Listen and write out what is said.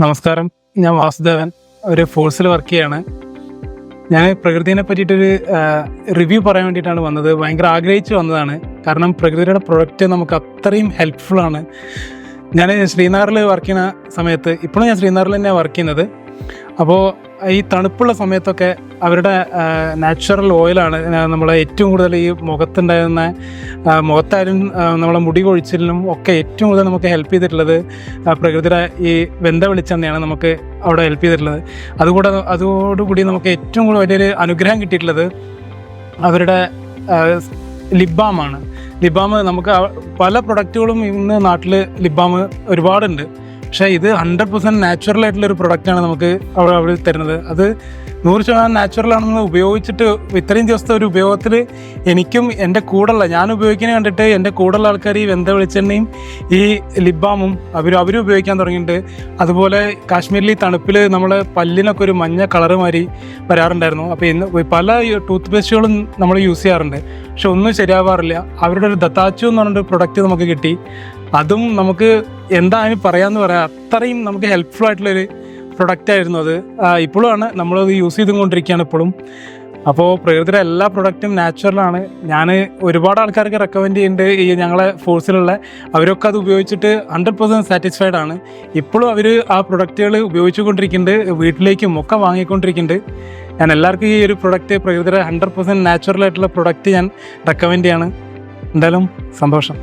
നമസ്കാരം, ഞാൻ വാസുദേവൻ. ഒരു ഫോഴ്സിൽ വർക്ക് ചെയ്യാണ്. ഞാൻ പ്രകൃതിനെ പറ്റിയിട്ടൊരു റിവ്യൂ പറയാൻ വേണ്ടിയിട്ടാണ് വന്നത്. ഭയങ്കര ആഗ്രഹിച്ച് വന്നതാണ്. കാരണം പ്രകൃതിയുടെ പ്രൊഡക്റ്റ് നമുക്ക് അത്രയും ഹെൽപ്ഫുള്ളാണ്. ഞാൻ ശ്രീനഗറിൽ വർക്ക് ചെയ്യുന്ന സമയത്ത്, ഇപ്പോഴും ഞാൻ ശ്രീനഗറിൽ തന്നെയാണ് വർക്ക് ചെയ്യുന്നത്. അപ്പോൾ ഈ തണുപ്പുള്ള സമയത്തൊക്കെ അവരുടെ നാച്ചുറൽ ഓയിലാണ് നമ്മളെ ഏറ്റവും കൂടുതൽ ഈ മുഖത്തുണ്ടായിരുന്ന മുഖത്തായാലും നമ്മളെ മുടി കൊഴിച്ചിലിനും ഒക്കെ ഏറ്റവും കൂടുതൽ നമുക്ക് ഹെൽപ്പ് ചെയ്തിട്ടുള്ളത് പ്രകൃതിയുടെ ഈ വെന്ത വെളിച്ചെണ്ണയാണ് നമുക്ക് അവിടെ ഹെൽപ്പ് ചെയ്തിട്ടുള്ളത്. അതോടുകൂടി നമുക്ക് ഏറ്റവും കൂടുതൽ വലിയൊരു അനുഗ്രഹം കിട്ടിയിട്ടുള്ളത് അവരുടെ ലിബാമാണ്. ലിബാം നമുക്ക് പല പ്രൊഡക്റ്റുകളും ഇന്ന് നാട്ടിൽ ലിബാം ഒരുപാടുണ്ട്. പക്ഷേ ഇത് 100% നാച്ചുറൽ ആയിട്ടുള്ളൊരു പ്രൊഡക്റ്റാണ് നമുക്ക് അവിടെ തരുന്നത്. അത് 100% നാച്ചുറലാണെന്ന് ഉപയോഗിച്ചിട്ട് ഇത്രയും ദിവസത്തെ ഒരു ഉപയോഗത്തിൽ എനിക്കും എൻ്റെ കൂടെയുള്ള ഞാൻ ഉപയോഗിക്കുന്നത് കണ്ടിട്ട് എൻ്റെ കൂടെയുള്ള ആൾക്കാർ ഈ വെന്ത വെളിച്ചെണ്ണയും ഈ ലിബാമും അവർ ഉപയോഗിക്കാൻ തുടങ്ങിയിട്ടുണ്ട്. അതുപോലെ കാശ്മീരിൽ ഈ തണുപ്പിൽ നമ്മളെ പല്ലിനൊക്കെ ഒരു മഞ്ഞ കളറ് മാതിരി വരാറുണ്ടായിരുന്നു. അപ്പോൾ ഇന്ന് പല ടൂത്ത് പേസ്റ്റുകളും നമ്മൾ യൂസ് ചെയ്യാറുണ്ട്, പക്ഷെ ഒന്നും ശരിയാവാറില്ല. അവരുടെ ഒരു ദത്താച്ചു എന്ന് പറഞ്ഞൊരു പ്രൊഡക്റ്റ് നമുക്ക് കിട്ടി. അതും നമുക്ക് എന്തായാലും പറയാമെന്ന് പറയാം, അത്രയും നമുക്ക് ഹെൽപ്ഫുൾ ആയിട്ടുള്ളൊരു പ്രൊഡക്റ്റായിരുന്നു അത്. ഇപ്പോഴുമാണ് നമ്മളത് യൂസ് ചെയ്തുകൊണ്ടിരിക്കുകയാണ് ഇപ്പോഴും. അപ്പോൾ പ്രകൃതിയുടെ എല്ലാ പ്രൊഡക്റ്റും നാച്ചുറലാണ്. ഞാൻ ഒരുപാട് ആൾക്കാർക്ക് റെക്കമെൻഡ് ചെയ്യുന്നുണ്ട്. ഈ ഞങ്ങളെ ഫോഴ്സിലുള്ള അവരൊക്കെ അത് ഉപയോഗിച്ചിട്ട് 100% സാറ്റിസ്ഫൈഡ് ആണ്. ഇപ്പോഴും അവർ ആ പ്രൊഡക്റ്റുകൾ ഉപയോഗിച്ചുകൊണ്ടിരിക്കുന്നുണ്ട്, വീട്ടിലേക്കും ഒക്കെ വാങ്ങിക്കൊണ്ടിരിക്കുന്നുണ്ട്. ഞാൻ എല്ലാവർക്കും ഈ ഒരു പ്രൊഡക്റ്റ്, പ്രകൃതിയുടെ 100% നാച്ചുറൽ ആയിട്ടുള്ള പ്രൊഡക്റ്റ് ഞാൻ റെക്കമെൻഡ് ചെയ്യാണ്. എന്തായാലും സന്തോഷം.